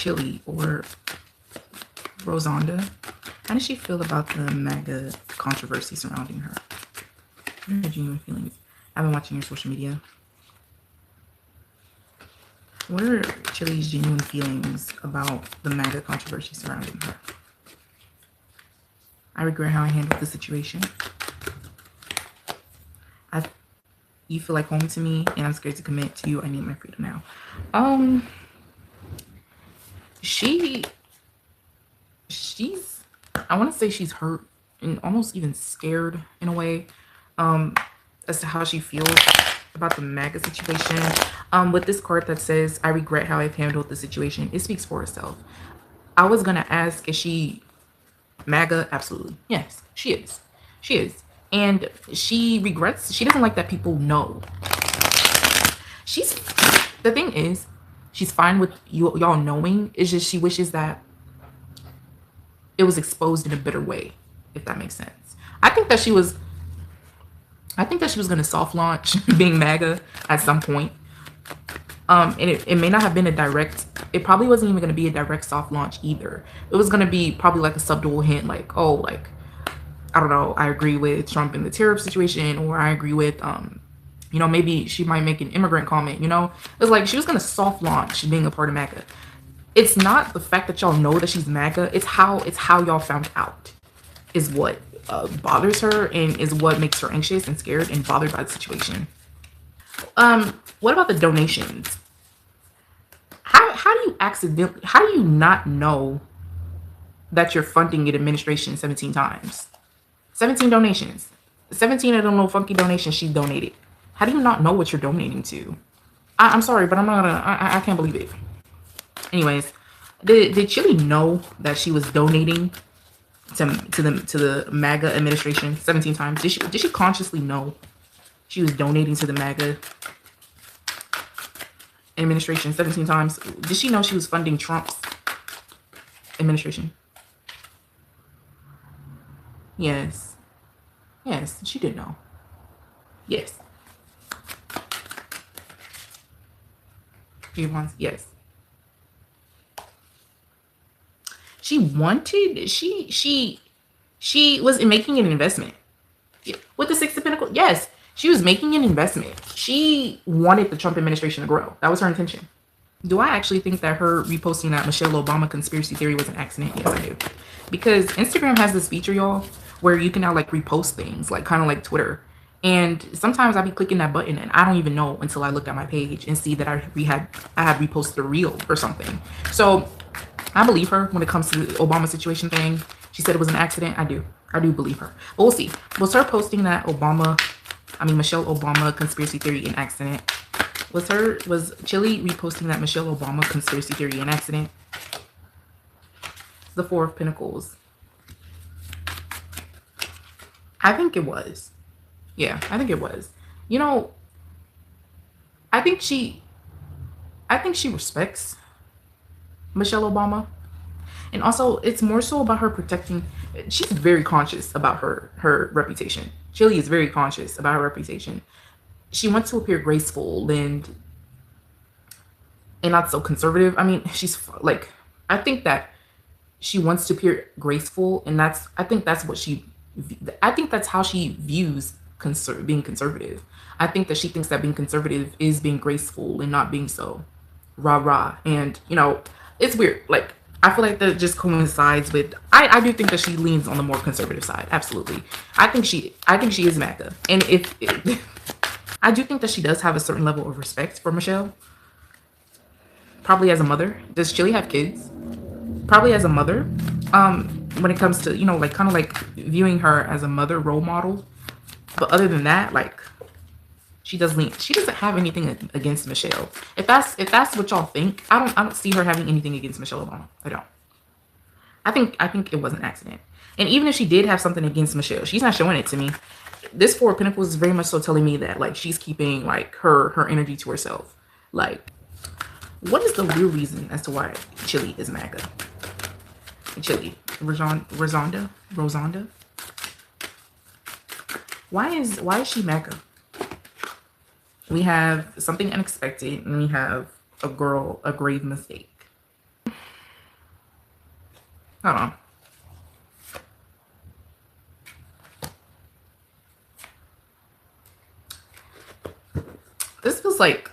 Chilli or Rosanda, how does she feel about the MAGA controversy surrounding her? What are her genuine feelings? I've been watching your social media. What are Chilli's genuine feelings about the MAGA controversy surrounding her? I regret how I handled the situation. You feel like home to me, and I'm scared to commit to you. I need my freedom now. She's, I want to say she's hurt and almost even scared in a way, as to how she feels about the MAGA situation. With this card that says, I regret how I've handled the situation, it speaks for itself. I was going to ask, is she MAGA? Absolutely. Yes, she is. She is. And she regrets, she doesn't like that people know. The thing is, she's fine with y'all knowing. It's just she wishes that it was exposed in a better way, if that makes sense. I think that she was going to soft launch being MAGA at some point. And it may not have been a direct, it probably wasn't even going to be a direct soft launch either. It was going to be probably like a subtle hint, like, oh, like, I don't know, I agree with Trump in the tariff situation, or I agree with, you know, maybe she might make an immigrant comment, you know? It's like she was going to soft launch being a part of MAGA. It's not the fact that y'all know that she's MAGA, it's how y'all found out is what bothers her and is what makes her anxious and scared and bothered by the situation. What about the donations? How do you not know that you're funding an administration 17 times? 17 donations. 17 of them little funky donations she donated. How do you not know what you're donating to? I'm sorry, but I'm not gonna, I can't believe it. Anyways, did Chilli know that she was donating to the MAGA administration 17 times? Did she consciously know she was donating to the MAGA administration 17 times? Did she know she was funding Trump's administration? Yes. Yes, she did know. Yes. Yes. She wanted, she was making an investment. With the Six of Pentacles, yes, she was making an investment. She wanted the Trump administration to grow. That was her intention. Do I actually think that her reposting that Michelle Obama conspiracy theory was an accident? Yes, I do. Because Instagram has this feature, y'all, where you can now like repost things, like kind of like Twitter. And sometimes I'll be clicking that button and I don't even know until I look at my page and see that I have reposted a reel or something. So I believe her when it comes to the Obama situation thing. She said it was an accident. I do believe her. But we'll see. Was her posting that Michelle Obama conspiracy theory an accident? Was Chilli reposting that Michelle Obama conspiracy theory an accident? The Four of Pentacles. I think it was. Yeah, I think it was. You know, I think she respects Michelle Obama. And also, it's more so about her protecting. She's very conscious about her reputation. Chilli is very conscious about her reputation. She wants to appear graceful and not so conservative. I mean, she's like, I think that she wants to appear graceful, and I think that's how she views being conservative. I think that she thinks that being conservative is being graceful and not being so rah-rah. And, you know, it's weird. Like, I feel like that just coincides with, I do think that she leans on the more conservative side. Absolutely. I think she is MAGA. And I do think that she does have a certain level of respect for Michelle. Probably as a mother. Does Chilli have kids? Probably as a mother. When it comes to, you know, like kind of like viewing her as a mother role model. But other than that, like, she doesn't have anything against Michelle. If that's what y'all think, I don't see her having anything against Michelle Obama. I don't. I think it was an accident. And even if she did have something against Michelle, she's not showing it to me. This Four of Pentacles is very much so telling me that, like, she's keeping like her energy to herself. Like, what is the real reason as to why Chilli is MAGA? Chilli, Rosanda. Why is she MAGA? We have something unexpected, and we have a grave mistake. Hold on. This feels like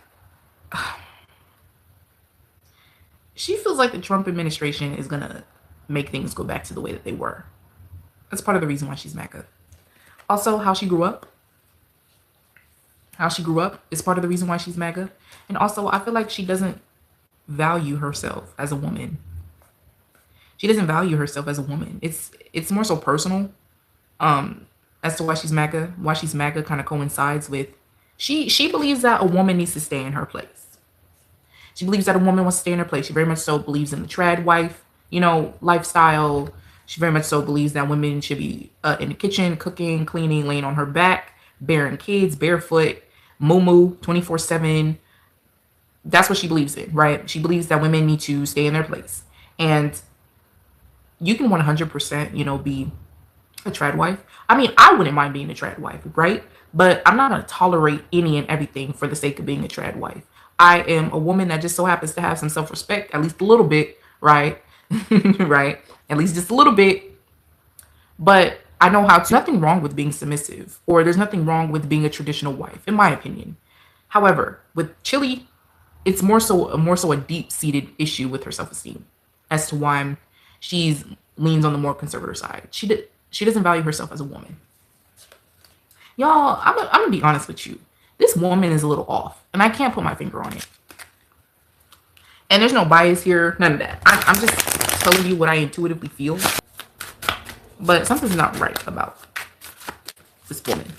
she feels like the Trump administration is gonna make things go back to the way that they were. That's part of the reason why she's MAGA. Also, how she grew up. How she grew up is part of the reason why she's MAGA. And also, I feel like she doesn't value herself as a woman. She doesn't value herself as a woman. It's more so personal. As to why she's MAGA. Why she's MAGA kind of coincides with she believes that a woman needs to stay in her place. She believes that a woman wants to stay in her place. She very much so believes in the trad wife, lifestyle. She very much so believes that women should be in the kitchen, cooking, cleaning, laying on her back, bearing kids, barefoot, moo 24/7. That's what she believes in, right? She believes that women need to stay in their place. And you can 100%, be a trad wife. I mean, I wouldn't mind being a trad wife, right? But I'm not going to tolerate any and everything for the sake of being a trad wife. I am a woman that just so happens to have some self-respect, at least a little bit, right? Right? At least just a little bit. But I know how to. Nothing wrong with being submissive, or there's nothing wrong with being a traditional wife, in my opinion. However, with Chilli, it's more so a deep-seated issue with her self-esteem as to why she's leans on the more conservative side. She doesn't value herself as a woman. Y'all, I'm gonna be honest with you. This woman is a little off, and I can't put my finger on it. And there's no bias here, none of that. I'm just telling you what I intuitively feel. But something's not right about this woman.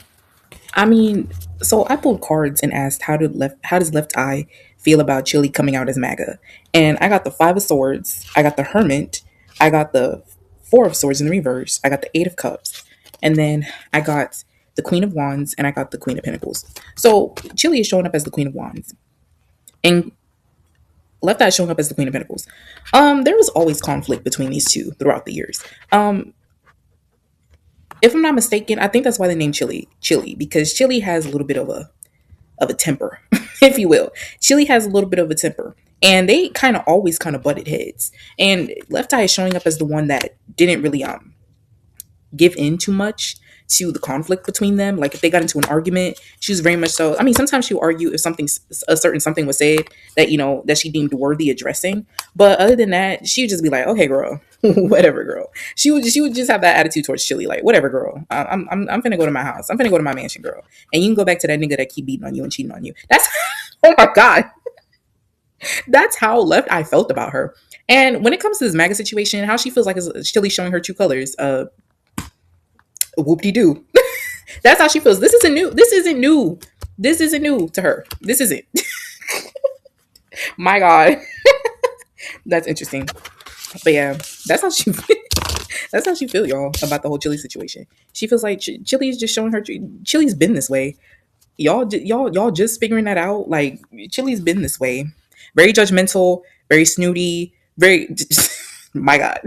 I mean, so I pulled cards and asked how does Left Eye feel about Chili coming out as MAGA? And I got the Five of Swords, I got the Hermit, I got the Four of Swords in the reverse, I got the Eight of Cups, and then I got the Queen of Wands and I got the Queen of Pentacles. So Chili is showing up as the Queen of Wands. And Left Eye is showing up as the Queen of Pentacles. There was always conflict between these two throughout the years. If I'm not mistaken, I think that's why they named Chili, because Chili has a little bit of a temper, if you will. Chili has a little bit of a temper. And they kind of always kind of butted heads. And Left Eye is showing up as the one that didn't really give in too much to the conflict between them. Like if they got into an argument, she was very much so. I mean, sometimes she would argue if a certain something was said that that she deemed worthy addressing. But other than that, she would just be like, "Okay, girl, whatever, girl." She would just have that attitude towards Chili, like, "Whatever, girl. I'm finna go to my house. I'm finna go to my mansion, girl, and you can go back to that nigga that keep beating on you and cheating on you." That's oh my god, that's how Left Eye felt about her. And when it comes to this MAGA situation, how she feels like is Chili showing her true colors. Whoop de doo. That's how she feels. This isn't new. This isn't new. This isn't new to her. This isn't. My God, that's interesting. But yeah, that's how she. That's how she feel, y'all, about the whole Chili situation. She feels like Chili is just showing her. Chili's been this way. Y'all just figuring that out. Like Chili's been this way. Very judgmental. Very snooty. Very. My God.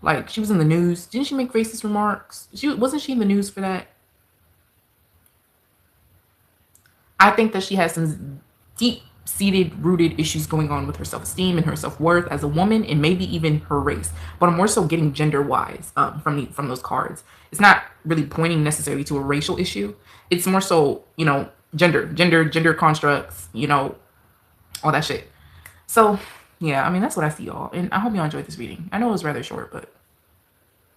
Like she was in the news. Didn't she make racist remarks? Wasn't she in the news for that? I think that she has some deep-seated, rooted issues going on with her self-esteem and her self-worth as a woman, and maybe even her race. But I'm more so getting gender-wise from those cards. It's not really pointing necessarily to a racial issue. It's more so gender constructs, all that shit. So yeah, I mean that's what I see, y'all, and I hope y'all enjoyed this reading. I know it was rather short, but